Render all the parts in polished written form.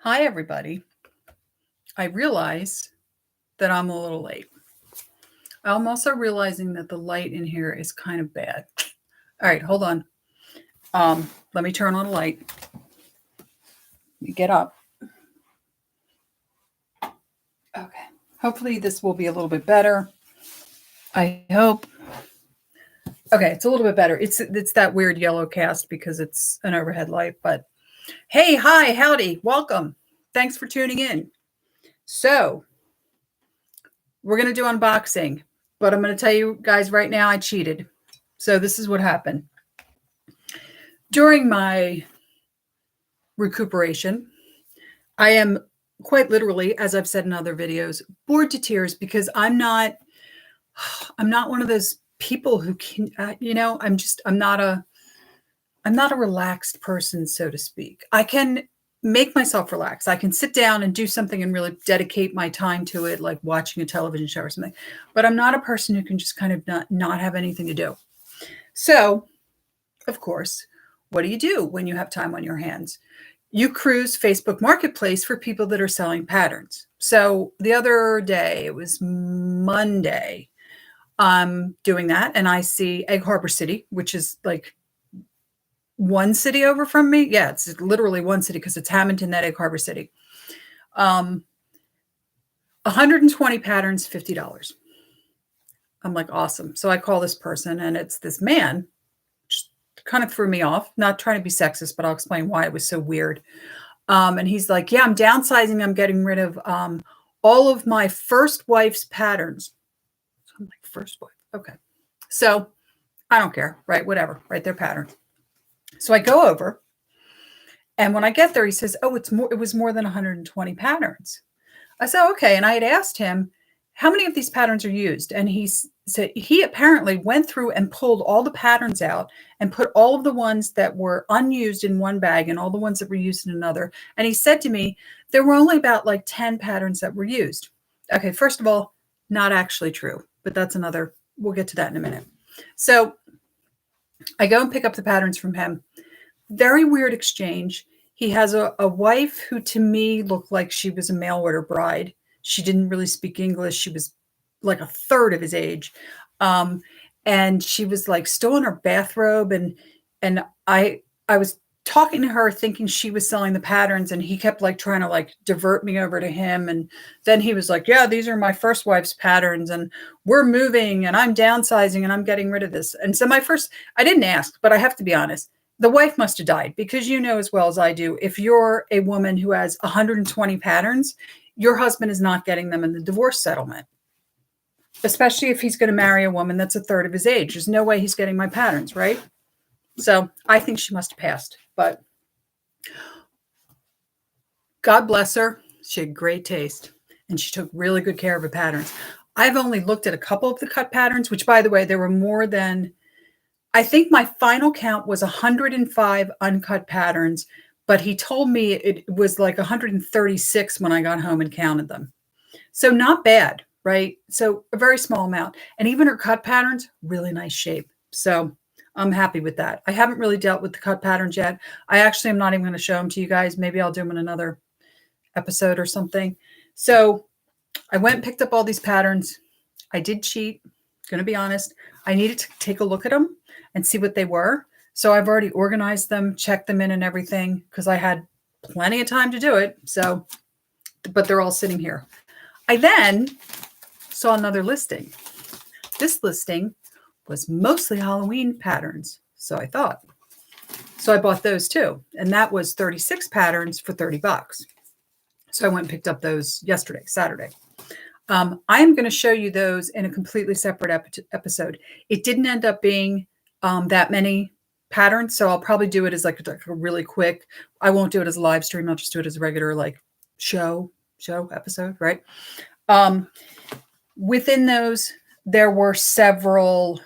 Hi, everybody. I realize that I'm a little late. I'm also realizing that the light in here is kind of bad. All right, hold on. Let me turn on a light. Let me get up. Okay. Hopefully this will be a little bit better. I hope. Okay, it's a little bit better. It's that weird yellow cast because it's an overhead light, but hey, hi, howdy, welcome. Thanks for tuning in. So, we're going to do unboxing, but I'm going to tell you guys right now I cheated. So, this is what happened. During my recuperation, I am quite literally, as I've said in other videos, bored to tears because I'm not one of those people who can, I'm not a relaxed person, so to speak. I can make myself relax. I can sit down and do something and really dedicate my time to it, like watching a television show or something. But I'm not a person who can just kind of not have anything to do. So, of course, what do you do when you have time on your hands? You cruise Facebook Marketplace for people that are selling patterns. So the other day, it was Monday, I'm doing that, and I see Egg Harbor City, which is like one city over from me. Yeah, it's literally one city because it's Hamilton, that Egg Harbor City. 120 patterns, $50. I'm like, awesome. So I call this person, and it's this man. Just kind of threw me off. Not trying to be sexist, but I'll explain why it was so weird. And he's like, yeah, I'm downsizing. I'm getting rid of all of my first wife's patterns. So I'm like, first wife. Okay. So I don't care, right? Whatever, right? They're patterns. So I go over, and when I get there, he says, oh, it was more than 120 patterns. I said, okay. And I had asked him, how many of these patterns are used? And he said he apparently went through and pulled all the patterns out and put all of the ones that were unused in one bag and all the ones that were used in another. And he said to me, there were only about like 10 patterns that were used. Okay, first of all, not actually true, but that's another, we'll get to that in a minute. So I go and pick up the patterns from him. Very weird exchange. He has a wife who to me looked like she was a mail order bride. She didn't really speak English. She was like a third of his age. And she was like still in her bathrobe. And I was talking to her thinking she was selling the patterns, and he kept like trying to like divert me over to him. And then he was like, yeah, these are my first wife's patterns, and we're moving, and I'm downsizing, and I'm getting rid of this. And so I didn't ask, but I have to be honest. The wife must have died, because you know as well as I do, if you're a woman who has 120 patterns, your husband is not getting them in the divorce settlement, especially if he's going to marry a woman that's a third of his age. There's no way he's getting my patterns, right? So I think she must have passed, but God bless her. She had great taste, and she took really good care of her patterns. I've only looked at a couple of the cut patterns, which, by the way, there were more than, I think my final count was 105 uncut patterns, but he told me it was like 136 when I got home and counted them. So not bad, right? So a very small amount. And even her cut patterns, really nice shape. So I'm happy with that. I haven't really dealt with the cut patterns yet. I actually am not even going to show them to you guys. Maybe I'll do them in another episode or something. So I went and picked up all these patterns. I did cheat, going to be honest. I needed to take a look at them and see what they were. So I've already organized them, checked them in and everything, because I had plenty of time to do it. So, but they're all sitting here. I then saw another listing. This listing was mostly Halloween patterns, so I thought. So I bought those too. And that was 36 patterns for $30. So I went and picked up those yesterday, Saturday. I am going to show you those in a completely separate episode. It didn't end up being that many patterns, so I'll probably do it as like a really quick. I won't do it as a live stream. I'll just do it as a regular like show episode, right? Within those, there were several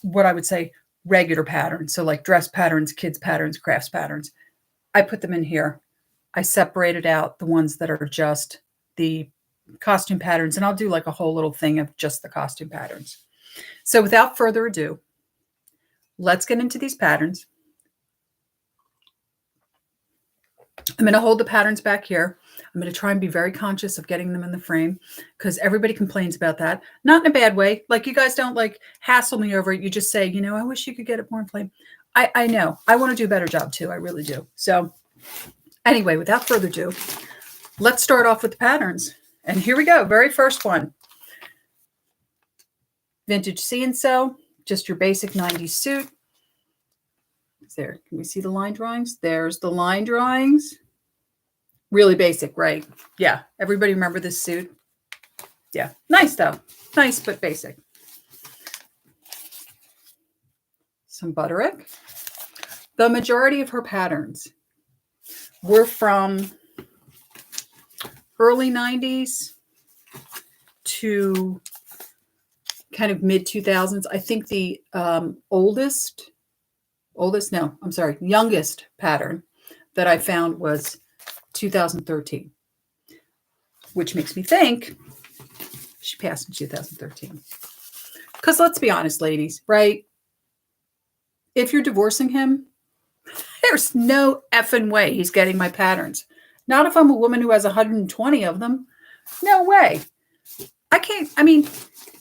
what I would say regular patterns. So like dress patterns, kids patterns, crafts patterns. I put them in here. I separated out the ones that are just the costume patterns, and I'll do like a whole little thing of just the costume patterns. So without further ado, let's get into these patterns. I'm going to hold the patterns back here. I'm going to try and be very conscious of getting them in the frame because everybody complains about that. Not in a bad way. Like you guys don't like hassle me over it. You just say, you know, I wish you could get it more in frame. I know. I want to do a better job too. I really do. So anyway, without further ado, let's start off with the patterns. And here we go. Very first one. Vintage See and Sew. Just your basic 90s suit. There. Can we see the line drawings? There's the line drawings. Really basic, right? Yeah. Everybody remember this suit? Yeah. Nice though. Nice, but basic. Some Butterick. The majority of her patterns were from early 90s to kind of mid 2000s. I think the youngest pattern that I found was 2013, which makes me think she passed in 2013. Because let's be honest, ladies, right? If you're divorcing him, there's no effing way he's getting my patterns. Not if I'm a woman who has 120 of them. No way.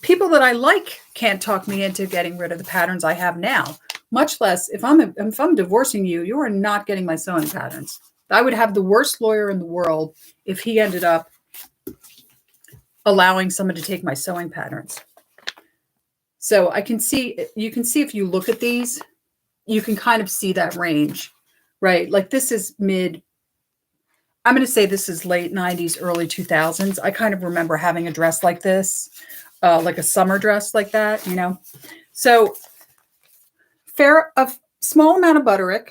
People that I like can't talk me into getting rid of the patterns I have now. Much less if I'm divorcing you, you are not getting my sewing patterns. I would have the worst lawyer in the world if he ended up allowing someone to take my sewing patterns. So you can see if you look at these, you can kind of see that range, right? Like this is I'm going to say this is late 90s, early 2000s. I kind of remember having a dress like this, like a summer dress like that, you know? So a small amount of Butterick.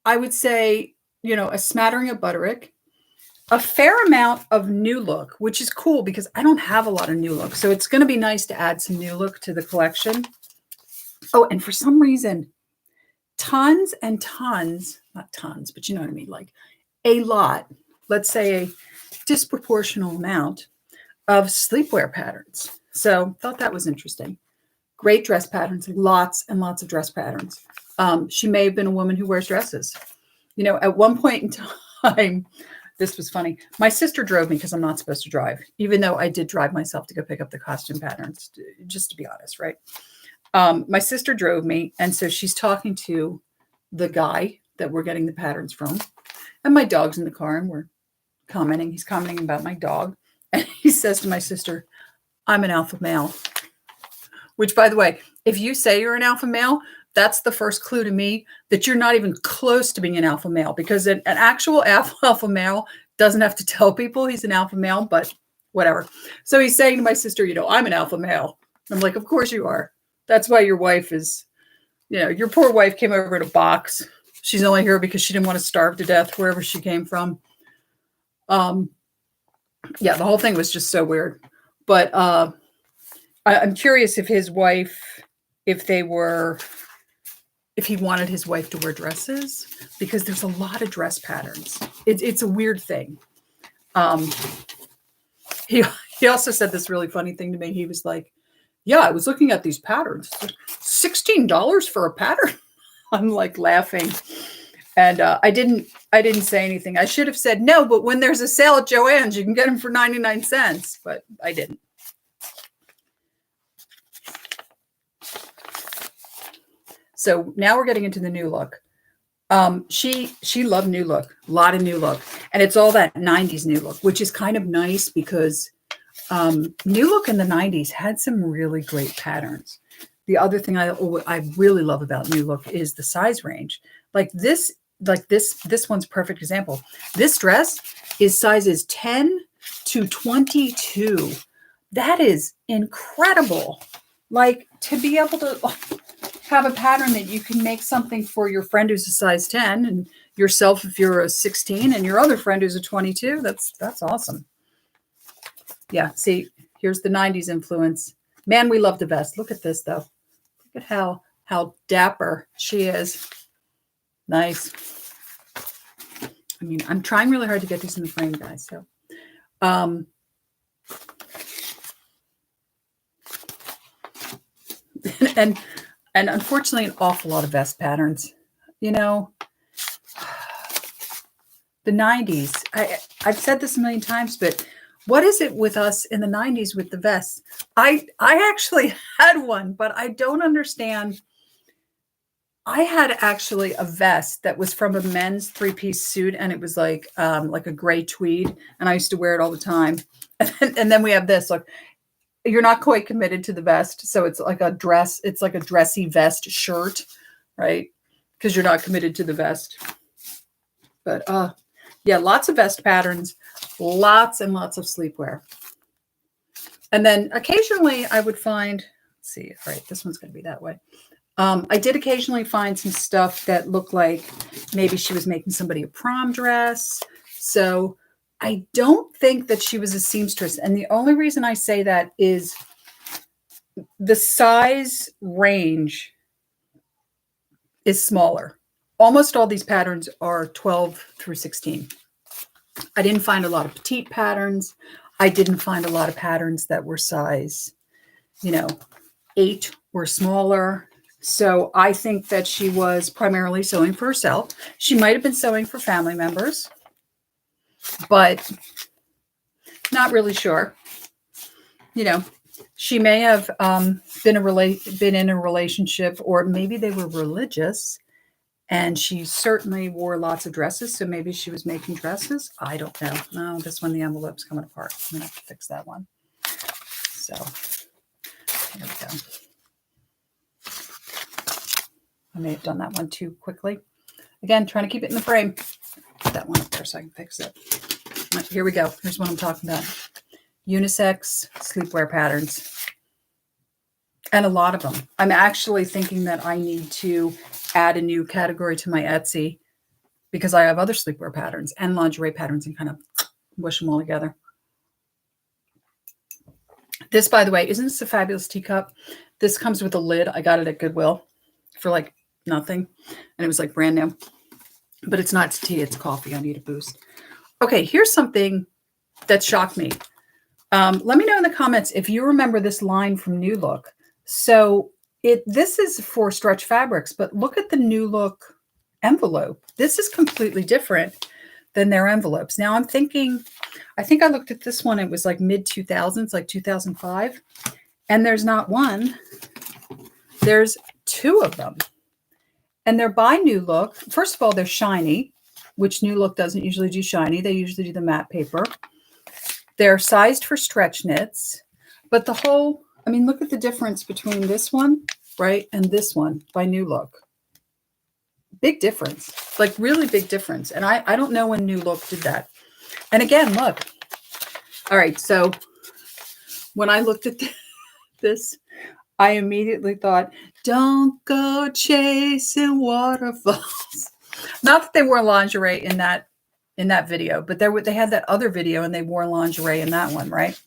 I would say, you know, a smattering of Butterick, a fair amount of New Look, which is cool because I don't have a lot of New Look. So it's going to be nice to add some New Look to the collection. Oh, and for some reason, tons and tons, not tons, but you know what I mean, like a lot, let's say a disproportional amount of sleepwear patterns. So thought that was interesting. Great dress patterns, lots and lots of dress patterns. She may have been a woman who wears dresses. You know, at one point in time, this was funny. My sister drove me because I'm not supposed to drive, even though I did drive myself to go pick up the costume patterns, just to be honest, right? My sister drove me, and so she's talking to the guy that we're getting the patterns from, and my dog's in the car, and we're commenting. He's commenting about my dog, and he says to my sister, "I'm an alpha male." Which, by the way, if you say you're an alpha male, that's the first clue to me that you're not even close to being an alpha male, because an actual alpha male doesn't have to tell people he's an alpha male, but whatever. So he's saying to my sister, you know, I'm an alpha male. I'm like, of course you are. That's why your wife is, you know, your poor wife came over in a box. She's only here because she didn't want to starve to death wherever she came from. Yeah, the whole thing was just so weird. But I'm curious if his wife, if he wanted his wife to wear dresses, because there's a lot of dress patterns. It's a weird thing. He also said this really funny thing to me. He was like, yeah, I was looking at these patterns. $16 for a pattern. I'm like laughing. And I didn't say anything. I should have said, no, but when there's a sale at Joann's, you can get them for 99 cents. But I didn't. So now we're getting into the New Look. She loved New Look, a lot of New Look. And it's all that 90s New Look, which is kind of nice because New Look in the 90s had some really great patterns. The other thing I really love about New Look is the size range. This one's a perfect example. This dress is sizes 10 to 22. That is incredible. Like, to be able to have a pattern that you can make something for your friend who's a size 10 and yourself if you're a 16 and your other friend who's a 22. That's awesome. Yeah, see, here's the 90s influence. Man, we love the vest. Look at this, though. Look at how dapper she is. Nice. I mean, I'm trying really hard to get these in the frame, guys. So, and unfortunately, an awful lot of vest patterns. You know, The 90s. I've said this a million times, but what is it with us in the 90s with the vests? I actually had one, but I don't understand. I had actually a vest that was from a men's three-piece suit, and it was like a gray tweed, and I used to wear it all the time. And then we have this. Look, you're not quite committed to the vest, so it's like a dress. It's like a dressy vest shirt, right? Because you're not committed to the vest. But yeah, lots of vest patterns, lots and lots of sleepwear. And then occasionally I would find, let's see, all right, this one's going to be that way. I did occasionally find some stuff that looked like maybe she was making somebody a prom dress. So I don't think that she was a seamstress. And the only reason I say that is the size range is smaller. Almost all these patterns are 12 through 16. I didn't find a lot of petite patterns. I didn't find a lot of patterns that were size, 8 or smaller. So I think that she was primarily sewing for herself. She might have been sewing for family members, but not really sure. She may have been in a relationship, or maybe they were religious, and she certainly wore lots of dresses. So maybe she was making dresses. I don't know. No, this one, the envelope's coming apart. I'm gonna have to fix that one. So here we go. I may have done that one too quickly. Again, trying to keep it in the frame. Put that one up there so I can fix it. Right, here we go. Here's what I'm talking about. Unisex sleepwear patterns. And a lot of them. I'm actually thinking that I need to add a new category to my Etsy because I have other sleepwear patterns and lingerie patterns and kind of mush them all together. This, by the way, isn't this a fabulous teacup? This comes with a lid. I got it at Goodwill for like nothing. And it was like brand new. But it's not tea, it's coffee. I need a boost. Okay, here's something that shocked me. Let me know in the comments if you remember this line from New Look. So this is for stretch fabrics, but look at the New Look envelope. This is completely different than their envelopes. Now I'm thinking, I think I looked at this one. It was like mid 2000s, like 2005. And there's not one. There's 2 of them. And they're by New Look. First of all, they're shiny, which New Look doesn't usually do shiny. They usually do the matte paper. They're sized for stretch knits. But the whole, I mean, look at the difference between this one, right, and this one by New Look. Big difference, like really big difference. And I don't know when New Look did that. And again, look. All right, so when I looked at this, I immediately thought, don't go chasing waterfalls. Not that they wore lingerie in that video, but they had that other video and they wore lingerie in that one, right?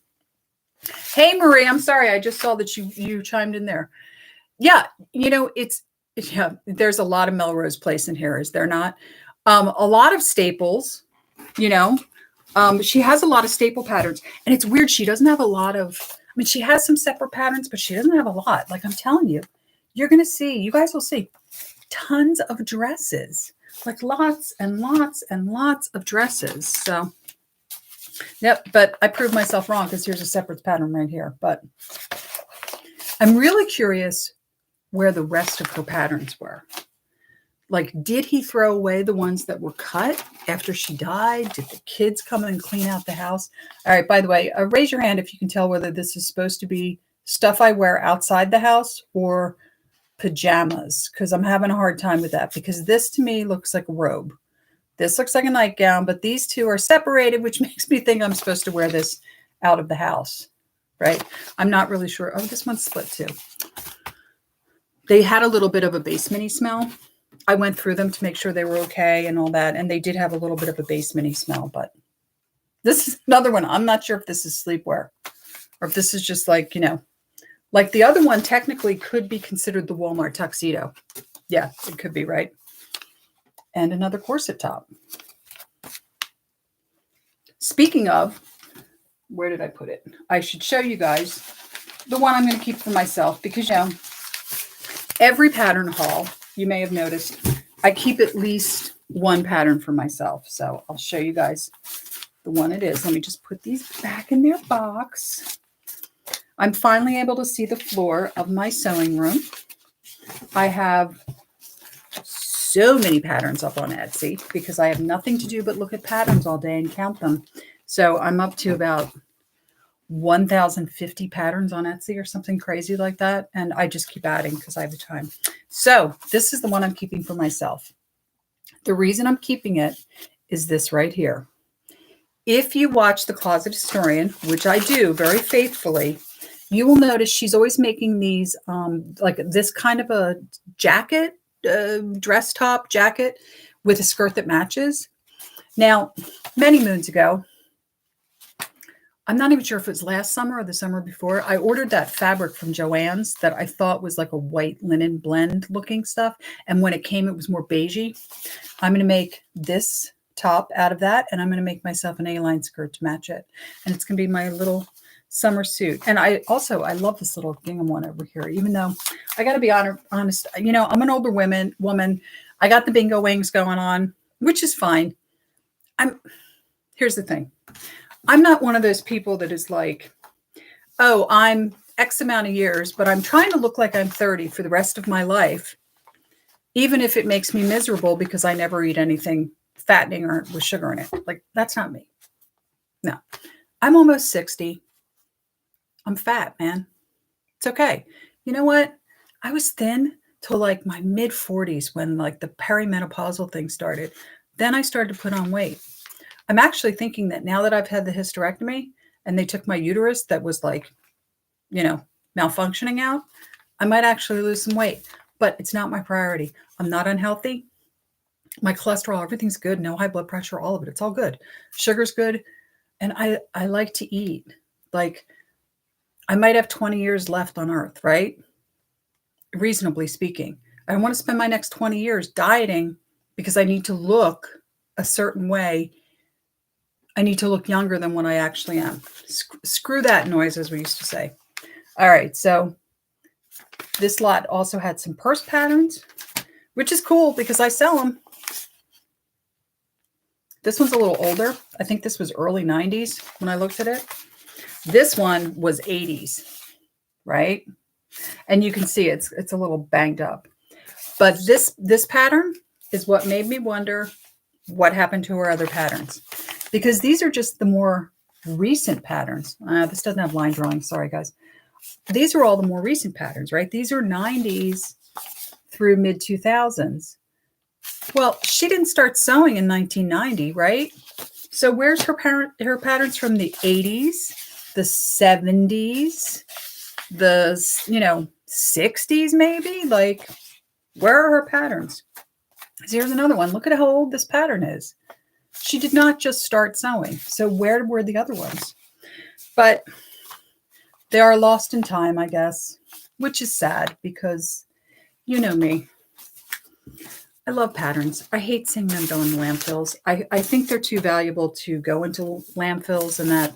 Hey, Marie, I'm sorry. I just saw that you chimed in there. Yeah, there's a lot of Melrose Place in here, is there not? A lot of staples, she has a lot of staple patterns, and it's weird. She doesn't have a lot of, she has some separate patterns, but she doesn't have a lot. Like I'm telling you, you're going to see, you guys will see tons of dresses, like lots and lots and lots of dresses. So, yep, but I proved myself wrong because here's a separate pattern right here. But I'm really curious where the rest of her patterns were. Like, did he throw away the ones that were cut after she died? Did the kids come and clean out the house? All right, by the way, raise your hand if you can tell whether this is supposed to be stuff I wear outside the house or pajamas, because I'm having a hard time with that, because this to me looks like a robe. This looks like a nightgown, but these two are separated, which makes me think I'm supposed to wear this out of the house, right? I'm not really sure. Oh, this one's split too. They had a little bit of a basement-y smell. I went through them to make sure they were okay and all that, and they did have a little bit of a basement-y smell, but this is another one. I'm not sure if this is sleepwear or if this is just like, like the other one technically could be considered the Walmart tuxedo. Yeah, it could be, right? And another corset top. Speaking of, where did I put it? I should show you guys the one I'm going to keep for myself because, every pattern haul, you may have noticed, I keep at least one pattern for myself. So I'll show you guys the one it is. Let me just put these back in their box. I'm finally able to see the floor of my sewing room. I have so many patterns up on Etsy because I have nothing to do but look at patterns all day and count them. So I'm up to about 1,050 patterns on Etsy or something crazy like that. And I just keep adding because I have the time. So this is the one I'm keeping for myself. The reason I'm keeping it is this right here. If you watch The Closet Historian, which I do very faithfully, you will notice she's always making these like this kind of a jacket, dress top jacket with a skirt that matches. Now, many moons ago, I'm not even sure if it was last summer or the summer before, I ordered that fabric from Joann's that I thought was like a white linen blend looking stuff. And when it came, it was more beigey. I'm going to make this top out of that, and I'm going to make myself an A-line skirt to match it. And it's going to be my little summer suit. And I love this little gingham one over here, even though I got to be honest, you know, I'm an older woman. I got the bingo wings going on, which is fine. Here's the thing. I'm not one of those people that is like, oh, I'm X amount of years, but I'm trying to look like I'm 30 for the rest of my life, even if it makes me miserable because I never eat anything fattening or with sugar in it. Like, that's not me. No, I'm almost 60. I'm fat, man. It's okay. You know what? I was thin till like my mid 40s when like the perimenopausal thing started. Then I started to put on weight. I'm actually thinking that now that I've had the hysterectomy and they took my uterus that was like, you know, malfunctioning out, I might actually lose some weight, but it's not my priority. I'm not unhealthy. My cholesterol, everything's good. No high blood pressure, all of it. It's all good. Sugar's good. And I like to eat. Like, I might have 20 years left on earth, right? Reasonably speaking. I don't want to spend my next 20 years dieting because I need to look a certain way. I need to look younger than what I actually am. Screw that noise, as we used to say. All right, so this lot also had some purse patterns, which is cool because I sell them. This one's a little older. I think this was early 90s when I looked at it. This one was 80s, right? And you can see it's a little banged up. But this pattern is what made me wonder what happened to her other patterns. Because these are just the more recent patterns. This doesn't have line drawing. Sorry, guys. These are all the more recent patterns, right? These are 90s through mid 2000s. Well, she didn't start sewing in 1990, right? So where's her patterns from the 80s, the 70s, the 60s maybe? Like, where are her patterns? So here's another one. Look at how old this pattern is. She did not just start sewing. So where were the other ones? But they are lost in time, I guess, which is sad because you know me. I love patterns. I hate seeing them go in landfills. I think they're too valuable to go into landfills, and that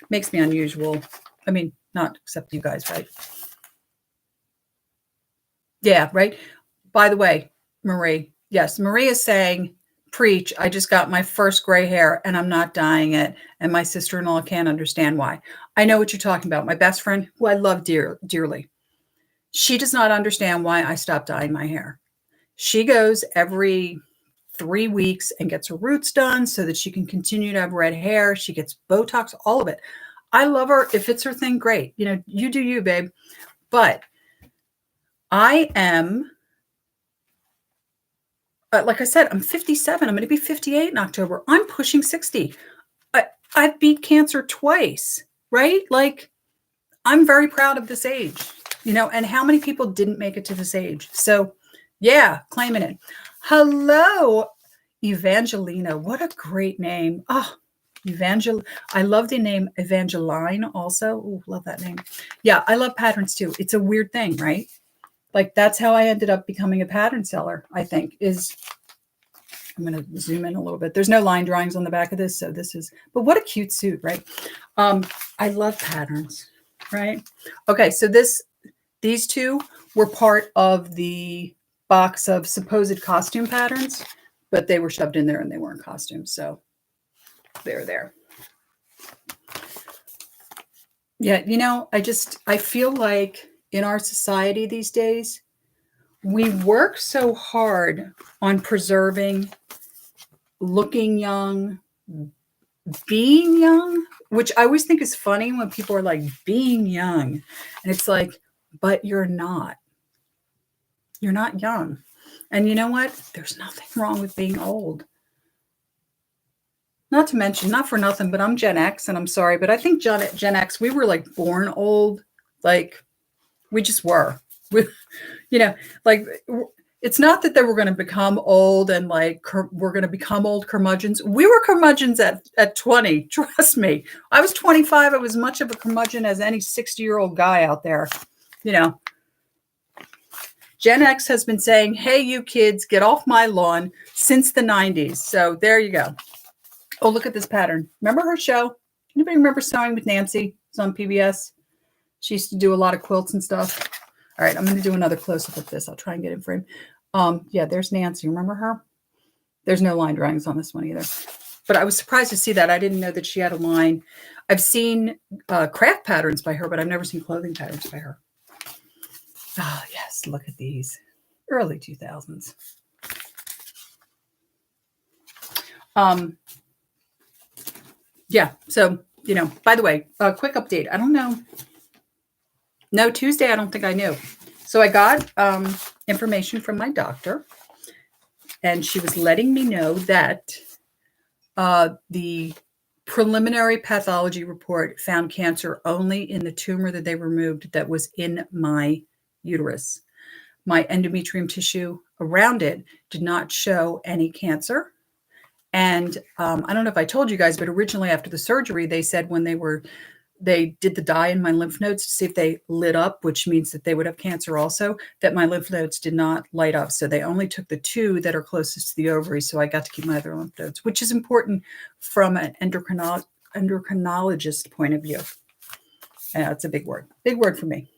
makes me unusual. I mean, not except you guys, right? Yeah, right. By the way, Marie, yes, Marie is saying, preach, I just got my first gray hair and I'm not dyeing it. And my sister-in-law can't understand why. I know what you're talking about. My best friend, who I love dearly, she does not understand why I stopped dyeing my hair. She goes every 3 weeks and gets her roots done so that she can continue to have red hair. She gets Botox, all of it. I love her. If it's her thing, great. You know, you do you, babe. But I am, like I said, I'm 57. I'm going to be 58 in October. I'm pushing 60. I've beat cancer twice, right? Like, I'm very proud of this age, you know, and how many people didn't make it to this age? So, yeah, claiming it. Hello, Evangelina. What a great name. Oh, I love the name Evangeline also. Oh, love that name. Yeah, I love patterns too. It's a weird thing, right? Like, that's how I ended up becoming a pattern seller, I think, I'm going to zoom in a little bit. There's no line drawings on the back of this. So this is, but what a cute suit, right? I love patterns, right? Okay. So these two were part of the box of supposed costume patterns but they were shoved in there and they weren't costumes. So they're there. Yeah, I feel like in our society these days, we work so hard on preserving looking young, being young, which I always think is funny when people are like being young. And it's like, but you're not. You're not young. And you know what? There's nothing wrong with being old. Not to mention, not for nothing, but I'm Gen X, and I'm sorry, but I think Gen X, we were like born old. Like, we just were. Like, it's not that they were going to become old and like we're going to become old curmudgeons. We were curmudgeons at 20. Trust me. I was 25. I was as much of a curmudgeon as any 60-year-old guy out there. Gen X has been saying, hey, you kids, get off my lawn since the 90s. So there you go. Oh, look at this pattern. Remember her show? Anybody remember Sewing with Nancy? It's on PBS. She used to do a lot of quilts and stuff. All right, I'm going to do another close-up of this. I'll try and get in frame. Yeah, there's Nancy. Remember her? There's no line drawings on this one either. But I was surprised to see that. I didn't know that she had a line. I've seen craft patterns by her, but I've never seen clothing patterns by her. Oh, yes, look at these. Early 2000s. Yeah, so, by the way, a quick update. I don't know. No, Tuesday, I don't think I knew. So I got information from my doctor, and she was letting me know that the preliminary pathology report found cancer only in the tumor that they removed that was in my uterus. My endometrium tissue around it did not show any cancer. And I don't know if I told you guys, but originally after the surgery, they said when they did the dye in my lymph nodes to see if they lit up, which means that they would have cancer also, that my lymph nodes did not light up. So they only took the two that are closest to the ovary. So I got to keep my other lymph nodes, which is important from an endocrinologist point of view. It's a big word for me.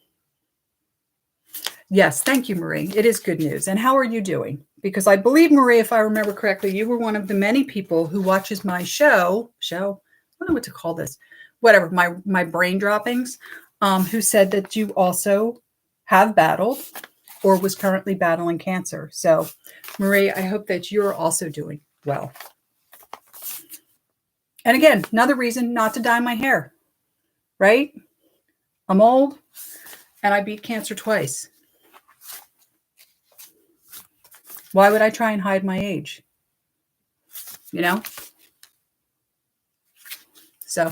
Yes, thank you, Marie. It is good news. And how are you doing? Because I believe, Marie, if I remember correctly, you were one of the many people who watches my show. I don't know what to call this. Whatever, my brain droppings, who said that you also have battled or was currently battling cancer. So, Marie, I hope that you're also doing well. And again, another reason not to dye my hair, right? I'm old and I beat cancer twice. Why would I try and hide my age? So.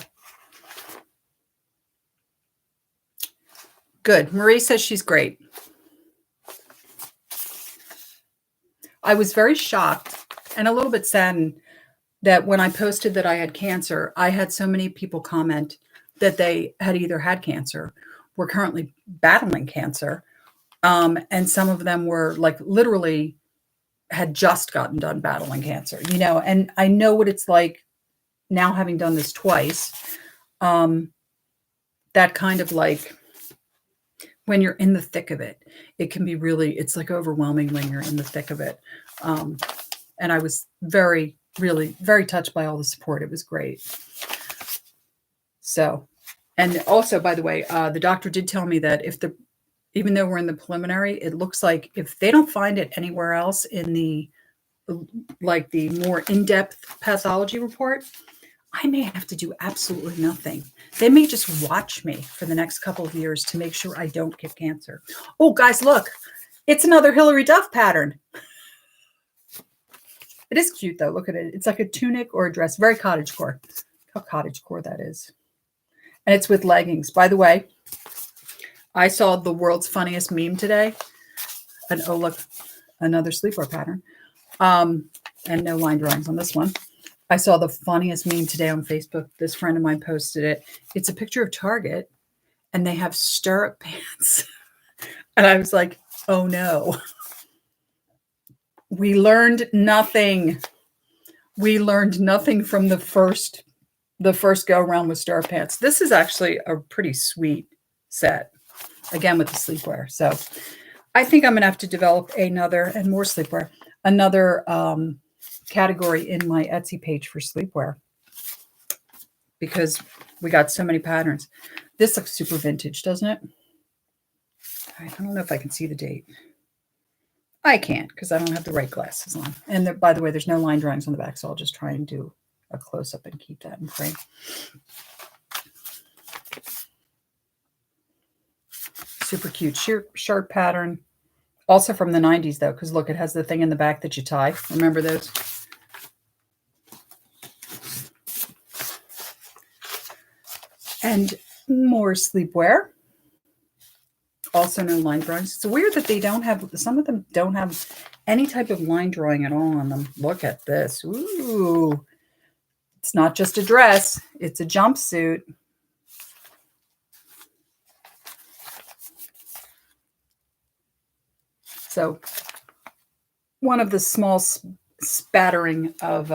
Good. Marie says she's great. I was very shocked and a little bit saddened that when I posted that I had cancer, I had so many people comment that they had either had cancer, were currently battling cancer, and some of them were like literally had just gotten done battling cancer, and I know what it's like now having done this twice, that kind of like, when you're in the thick of it, it can be it's like overwhelming when you're in the thick of it. And I was really very touched by all the support. It was great. So, and also, by the way, the doctor did tell me that even though we're in the preliminary, it looks like if they don't find it anywhere else in the more in-depth pathology report, I may have to do absolutely nothing. They may just watch me for the next couple of years to make sure I don't get cancer. Oh, guys, look. It's another Hillary Duff pattern. It is cute, though. Look at it. It's like a tunic or a dress. Very cottagecore. How cottagecore that is. And it's with leggings. By the way, I saw the world's funniest meme today. And oh, look, another sleepwear pattern. And no line drawings on this one. I saw the funniest meme today on Facebook. This friend of mine posted it. It's a picture of Target, and they have stirrup pants. And I was like, oh no. We learned nothing. We learned nothing from the first go around with stirrup pants. This is actually a pretty sweet set, again with the sleepwear. So I think I'm going to have to develop another, and more sleepwear, another category in my Etsy page for sleepwear because we got so many patterns. This looks super vintage, doesn't it? I don't know if I can see the date. I can't because I don't have the right glasses on. And there, by the way, there's no line drawings on the back, so I'll just try and do a close-up and keep that in frame. Super cute shirt pattern. Also from the 90s, though, because look, it has the thing in the back that you tie. Remember those? And more sleepwear. Also no line drawings. It's weird that they don't have, some of them don't have any type of line drawing at all on them. Look at this. Ooh. It's not just a dress. It's a jumpsuit. So one of the small spattering of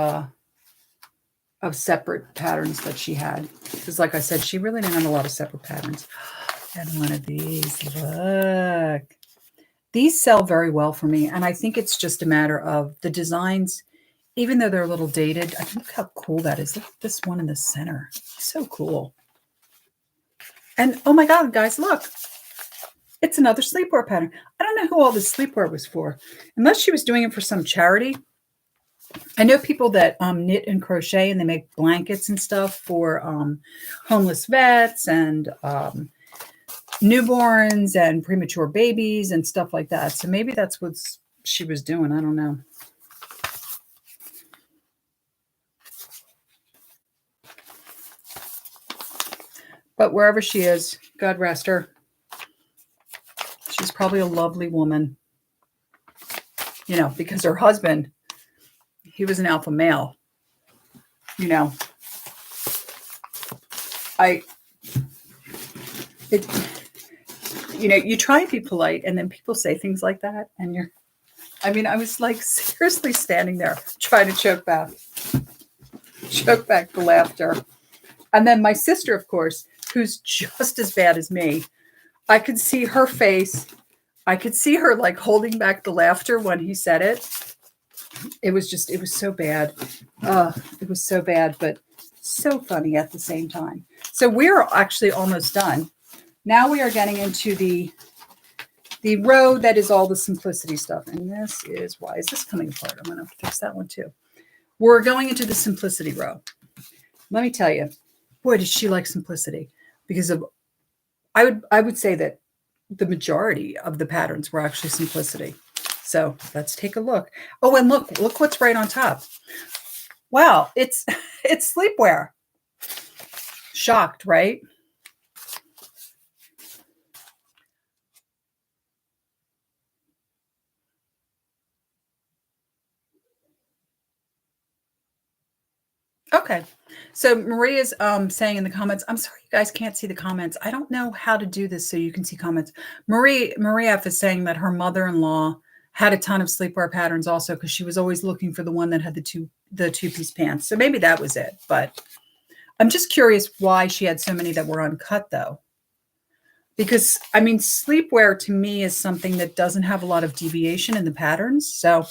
separate patterns that she had. Because like I said, she really didn't have a lot of separate patterns. And one of these, look. These sell very well for me. And I think it's just a matter of the designs, even though they're a little dated. I think look how cool that is. Look at this one in the center. So cool. And oh my God, guys, look. It's another sleepwear pattern. I don't know who all this sleepwear was for. Unless she was doing it for some charity. I know people that knit and crochet and they make blankets and stuff for homeless vets and newborns and premature babies and stuff like that. So maybe that's what she was doing. I don't know. But wherever she is, God rest her. She's probably a lovely woman, you know, because her husband, he was an alpha male, you know. You know, you try and be polite and then people say things like that and you're, I mean, I was like seriously standing there trying to choke back the laughter. And then my sister, of course, who's just as bad as me, I could see her face. I could see her like holding back the laughter when he said it. It was so bad. It was so bad, but so funny at the same time. So we're actually almost done. Now we are getting into the row that is all the simplicity stuff. And this is, why is this coming apart? I'm going to fix that one too. We're going into the simplicity row. Let me tell you, boy, does she like simplicity, because of, I would say that the majority of the patterns were actually simplicity. So let's take a look. Oh, and look what's right on top. Wow, it's sleepwear. Shocked, right? Okay. So Maria's saying in the comments, I'm sorry you guys can't see the comments. I don't know how to do this so you can see comments. Maria is saying that her mother-in-law had a ton of sleepwear patterns also because she was always looking for the one that had the two-piece pants. So maybe that was it. But I'm just curious why she had so many that were uncut though. Because I mean, sleepwear to me is something that doesn't have a lot of deviation in the patterns. So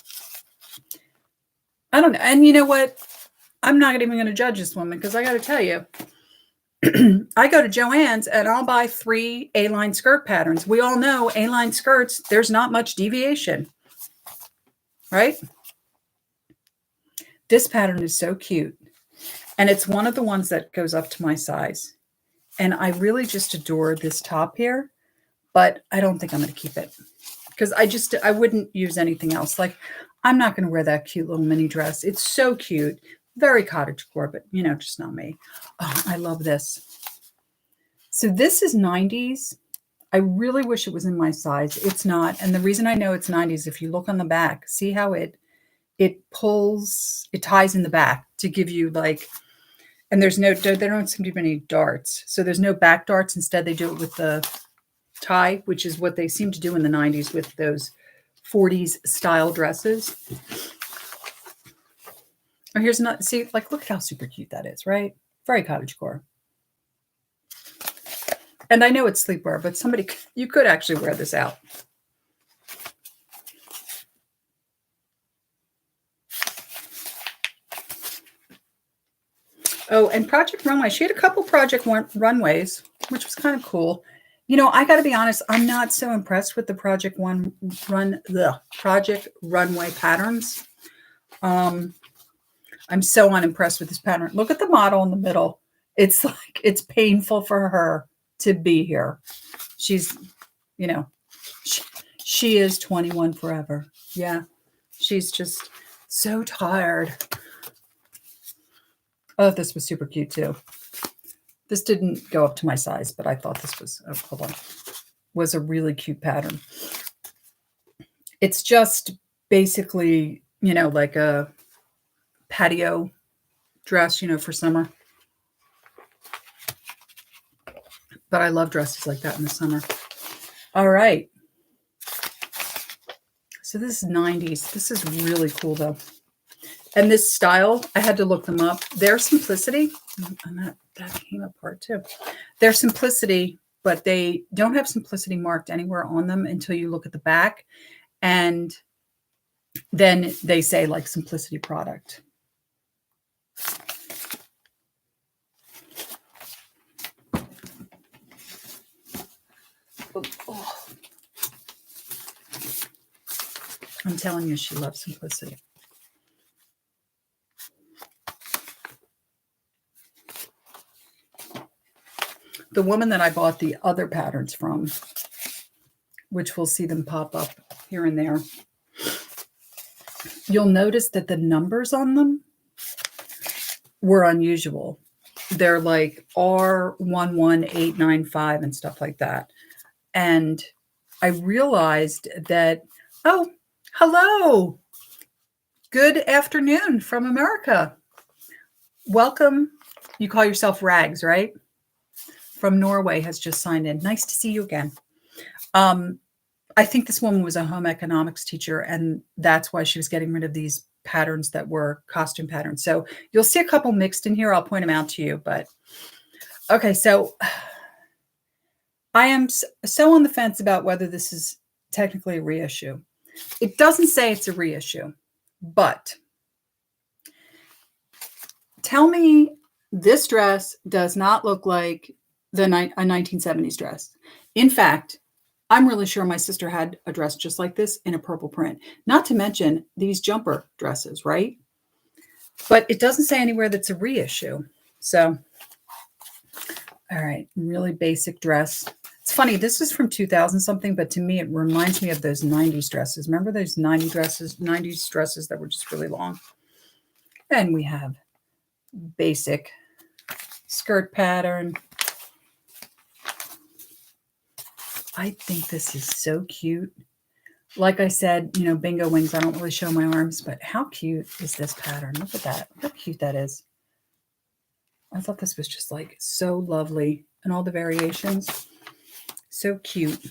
I don't know. And you know what? I'm not even going to judge this woman because I got to tell you, I go to Joann's and I'll buy 3 A-line skirt patterns. We all know A-line skirts, there's not much deviation, right? This pattern is so cute. And it's one of the ones that goes up to my size. And I really just adore this top here, but I don't think I'm going to keep it because I wouldn't use anything else. Like, I'm not going to wear that cute little mini dress. It's so cute. Very cottagecore, but you know, just not me. Oh, I love this. So this is 90s. I really wish it was in my size. It's not. And the reason I know it's 90s, if you look on the back, see how it pulls, it ties in the back to give you like, and there's no, there don't seem to be any darts. So there's no back darts. Instead, they do it with the tie, which is what they seem to do in the 90s with those 40s style dresses. Oh, here's not, see, like, look at how super cute that is, right? Very cottagecore. And I know it's sleepwear, but you could actually wear this out. Oh, and Project Runway. She had a couple Runways, which was kind of cool. You know, I got to be honest, I'm not so impressed with the Project Runway patterns. I'm so unimpressed with this pattern. Look at the model in the middle. It's like, it's painful for her to be here. She's, you know, she is 21 forever. Yeah. She's just so tired. Oh, this was super cute too. This didn't go up to my size, but I thought this was, oh, hold on, was a really cute pattern. It's just basically, you know, like a patio dress, you know, for summer. But I love dresses like that in the summer. All right. So this is 90s. This is really cool though. And this style, I had to look them up. Their simplicity, and that came apart too. Their simplicity, but they don't have simplicity marked anywhere on them until you look at the back. And then they say like simplicity product. Oh. I'm telling you, she loves simplicity. The woman that I bought the other patterns from, which we'll see them pop up here and there, you'll notice that the numbers on them were unusual. They're like R11895 and stuff like that. And I realized that, oh, hello. Good afternoon from America. Welcome. You call yourself Rags, right? From Norway has just signed in. Nice to see you again. I think this woman was a home economics teacher, and that's why she was getting rid of these patterns that were costume patterns. So you'll see a couple mixed in here. I'll point them out to you. But okay, so I am so on the fence about whether this is technically a reissue. It doesn't say it's a reissue, but tell me this dress does not look like a 1970s dress. In fact, I'm really sure my sister had a dress just like this in a purple print, not to mention these jumper dresses, right? But it doesn't say anywhere that's a reissue. So, all right, really basic dress. It's funny, this is from 2000 something, but to me, it reminds me of those 90s dresses. Remember those 90s dresses that were just really long? And we have basic skirt pattern. I think this is so cute. Like I said, you know, bingo wings, I don't really show my arms, but how cute is this pattern? Look at that. How cute that is. I thought this was just like so lovely. And all the variations, so cute.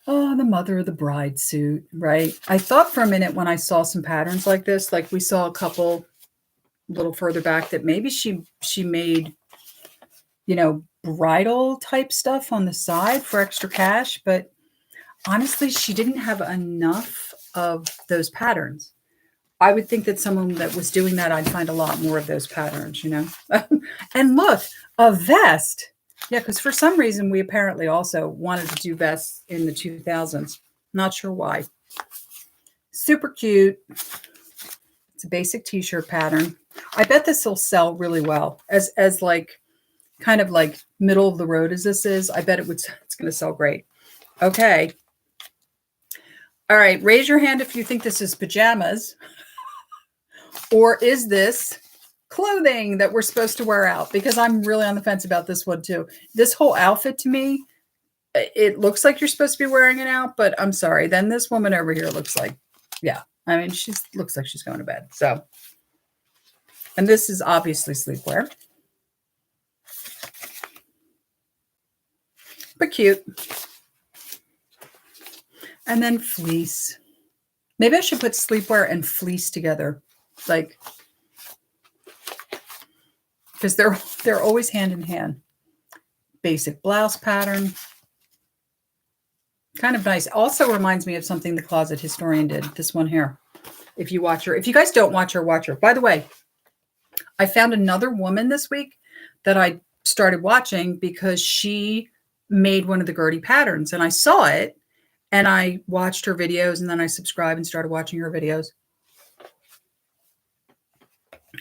Oh, the mother of the bride suit, right? I thought for a minute when I saw some patterns like this, like we saw a couple a little further back, that maybe she made, you know, bridal type stuff on the side for extra cash. But honestly, she didn't have enough of those patterns. I would think that someone that was doing that, I'd find a lot more of those patterns, you know? And look, a vest. Yeah, because for some reason, we apparently also wanted to do vests in the 2000s. Not sure why. Super cute. It's a basic t-shirt pattern. I bet this will sell really well as like kind of like middle of the road as this is. I bet it's going to sell great. Okay. All right. Raise your hand if you think this is pajamas, or is this clothing that we're supposed to wear out? Because I'm really on the fence about this one too. This whole outfit to me, it looks like you're supposed to be wearing it out, but I'm sorry. Then this woman over here looks like, yeah. I mean, she looks like she's going to bed. So, and this is obviously sleepwear. But cute. And then fleece. Maybe I should put sleepwear and fleece together. Like, because they're always hand in hand. Basic blouse pattern. Kind of nice. Also reminds me of something the Closet Historian did. This one here. If you watch her. If you guys don't watch her, watch her. By the way, I found another woman this week that I started watching because she made one of the Gertie patterns. And I saw it and I watched her videos and then I subscribed and started watching her videos.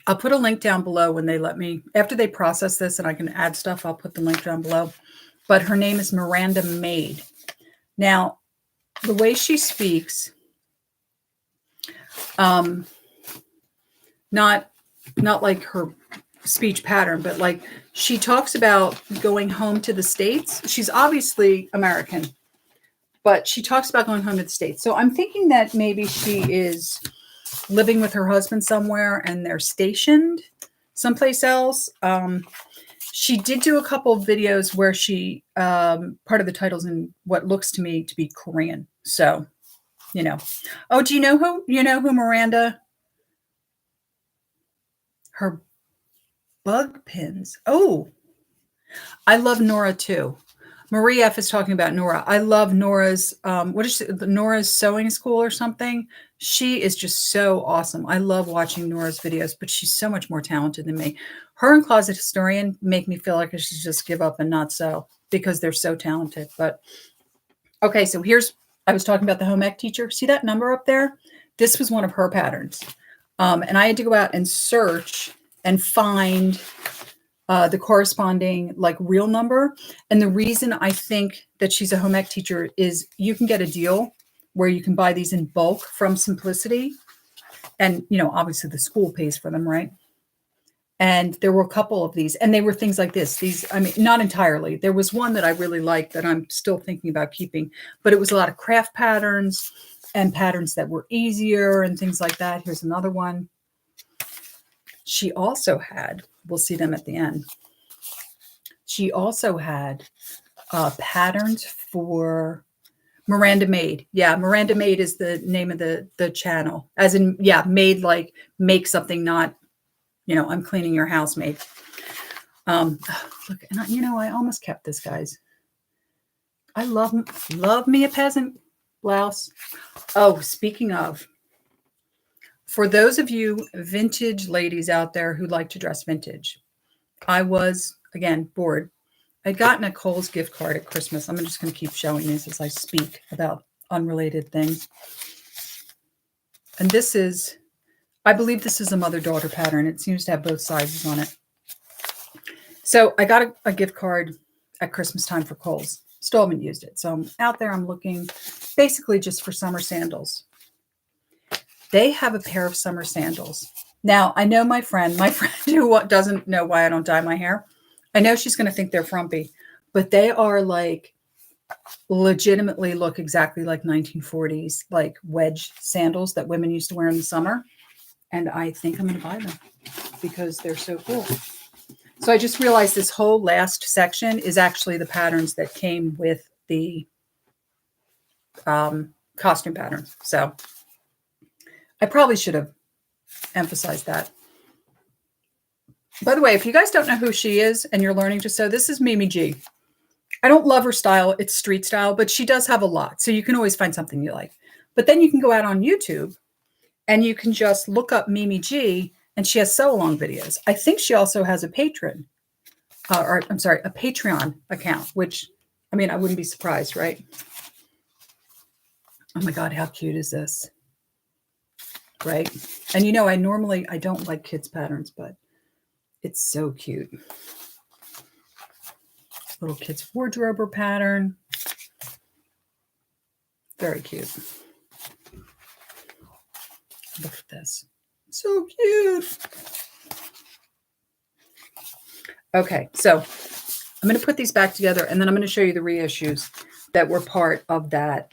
I'll put a link down below when they let me, after they process this and I can add stuff, I'll put the link down below. But her name is Miranda Maid. Now, the way she speaks, not like her speech pattern, but like she talks about going home to the States. She's obviously American, but she talks about going home to the States. So I'm thinking that maybe she is living with her husband somewhere and they're stationed someplace else. She did do a couple of videos where she, part of the title's in what looks to me to be Korean. So, you know. Oh, do you know who Miranda? Her bug pins. Oh, I love Nora too. Marie F is talking about Nora. I love Nora's, Nora's Sewing School or something. She is just so awesome. I love watching Nora's videos, but she's so much more talented than me. Her and Closet Historian make me feel like I should just give up and not sew because they're so talented. But okay, so I was talking about the home ec teacher. See that number up there? This was one of her patterns. And I had to go out and search and find the corresponding like real number. And the reason I think that she's a home ec teacher is you can get a deal where you can buy these in bulk from Simplicity. And, obviously the school pays for them, right? And there were a couple of these, and they were things like this. These, I mean, not entirely. There was one that I really liked that I'm still thinking about keeping, but it was a lot of craft patterns and patterns that were easier and things like that. Here's another one. She also had, we'll see them at the end. She also had patterns for Miranda Maid. Yeah, Miranda Maid is the name of the channel. As in, yeah, made like make something, not, I'm cleaning your house maid. Look, and I almost kept this, guys. I love me a peasant blouse. Oh, speaking of, for those of you vintage ladies out there who like to dress vintage, I was, again, bored. I'd gotten a Kohl's gift card at Christmas. I'm just going to keep showing these as I speak about unrelated things. And this is, I believe this is a mother-daughter pattern. It seems to have both sizes on it. So I got a gift card at Christmas time for Kohl's. Still haven't used it. So I'm out there, I'm looking basically just for summer sandals. They have a pair of summer sandals. Now, I know my friend who doesn't know why I don't dye my hair. I know she's going to think they're frumpy, but they are like legitimately look exactly like 1940s, like wedge sandals that women used to wear in the summer. And I think I'm going to buy them because they're so cool. So I just realized this whole last section is actually the patterns that came with the costume pattern. So I probably should have emphasized that. By the way, if you guys don't know who she is and you're learning to sew, this is Mimi G. I don't love her style. It's street style, but she does have a lot. So you can always find something you like. But then you can go out on YouTube and you can just look up Mimi G, and she has sew-along videos. I think she also has a Patreon account, which, I mean, I wouldn't be surprised, right? Oh my God, how cute is this? Right? And I don't like kids' patterns, but it's so cute. Little kids' wardrobe pattern. Very cute. Look at this. So cute. Okay, so I'm going to put these back together, and then I'm going to show you the reissues that were part of that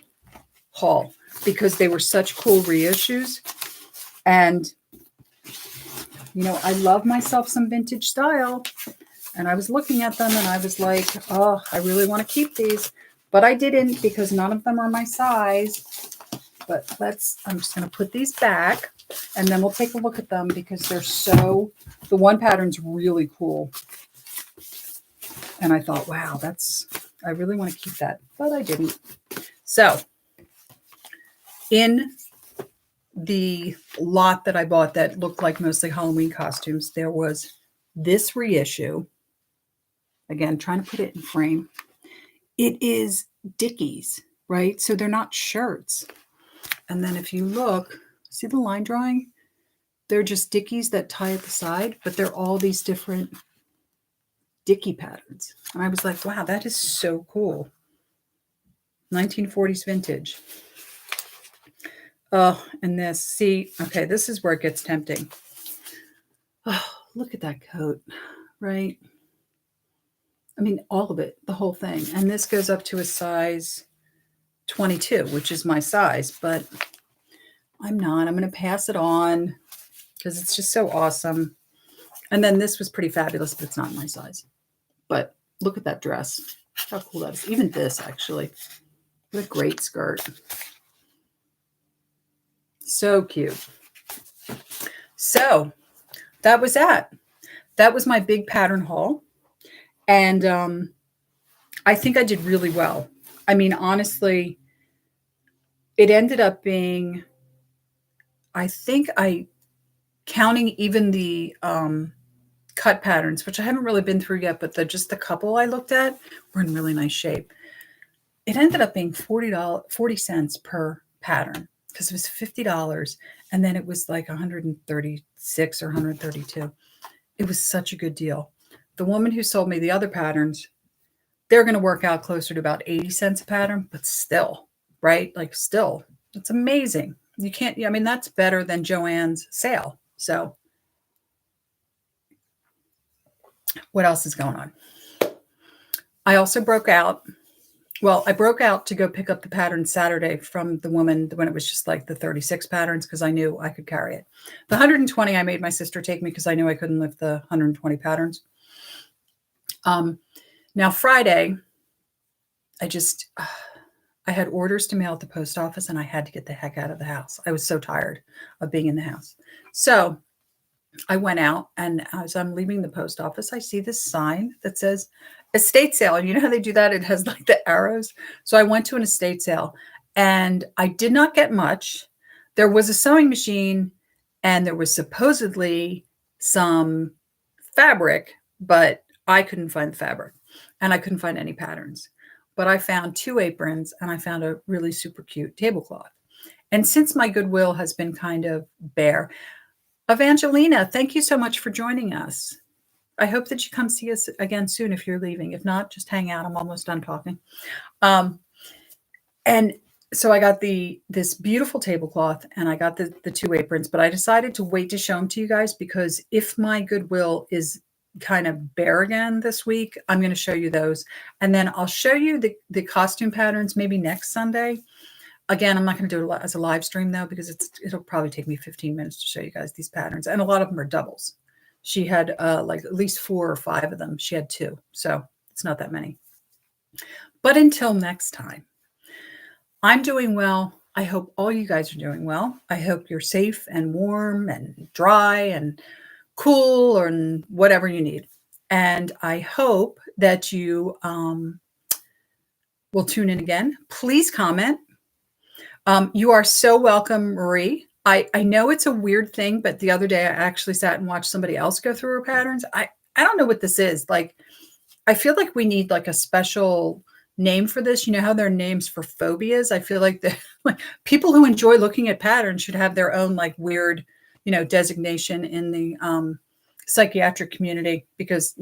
haul because they were such cool reissues. And, I love myself some vintage style. And I was looking at them and I was like, oh, I really want to keep these. But I didn't because none of them are my size. But I'm just going to put these back and then we'll take a look at them because the one pattern's really cool. And I thought, wow, I really want to keep that, but I didn't. So in the lot that I bought that looked like mostly Halloween costumes, there was this reissue. Again, trying to put it in frame. It is Dickies, right? So they're not shirts. And then if you look, see the line drawing? They're just Dickies that tie at the side, but they're all these different Dickie patterns. And I was like, wow, that is so cool. 1940s vintage. Oh, and this, see, okay, this is where it gets tempting. Oh, look at that coat, right? I mean, all of it, the whole thing. And this goes up to a size 22, which is my size, but I'm going to pass it on because it's just so awesome. And then this was pretty fabulous, but it's not my size. But look at that dress. How cool that is. Even this, actually. What a great skirt. So cute. So that was that. That was my big pattern haul. And I think I did really well. I mean, honestly, it ended up being, I think counting even the cut patterns, which I haven't really been through yet, but just the couple I looked at were in really nice shape. It ended up being 40 cents per pattern because it was $50. And then it was like 136 or 132. It was such a good deal. The woman who sold me the other patterns, they're going to work out closer to about 80 cents a pattern, but still, right? Like still, it's amazing. You can't, I mean, that's better than Joann's sale. So what else is going on? I also broke out. Well, I broke out to go pick up the pattern Saturday from the woman when it was just like the 36 patterns because I knew I could carry it. The 120 I made my sister take me because I knew I couldn't lift the 120 patterns. Now Friday, I had orders to mail at the post office and I had to get the heck out of the house. I was so tired of being in the house. So I went out, and as I'm leaving the post office, I see this sign that says estate sale. And you know how they do that? It has like the arrows. So I went to an estate sale and I did not get much. There was a sewing machine and there was supposedly some fabric, but I couldn't find the fabric and I couldn't find any patterns. But I found 2 aprons and I found a really super cute tablecloth. And since my Goodwill has been kind of bare, Evangelina, thank you so much for joining us. I hope that you come see us again soon if you're leaving. If not, just hang out. I'm almost done talking. And so I got this beautiful tablecloth and I got the 2 aprons, but I decided to wait to show them to you guys because if my Goodwill is kind of bare again this week, I'm going to show you those. And then I'll show you the costume patterns maybe next Sunday. Again, I'm not going to do it as a live stream though, because it'll probably take me 15 minutes to show you guys these patterns. And a lot of them are doubles. She had like at least 4 or 5 of them. She had 2. So it's not that many. But until next time, I'm doing well. I hope all you guys are doing well. I hope you're safe and warm and dry and cool or whatever you need. And I hope that you will tune in again. Please comment. You are so welcome, Marie. I know it's a weird thing, but the other day I actually sat and watched somebody else go through her patterns. I don't know what this is. Like, I feel like we need like a special name for this. You know how there are names for phobias? I feel like like people who enjoy looking at patterns should have their own like weird, designation in the psychiatric community because,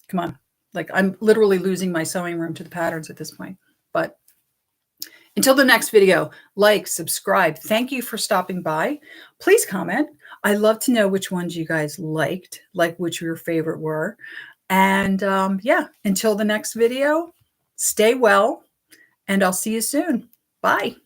come on, like I'm literally losing my sewing room to the patterns at this point. But until the next video, like, subscribe. Thank you for stopping by. Please comment. I love to know which ones you guys liked, like which your favorite were. And yeah, until the next video, stay well, and I'll see you soon. Bye.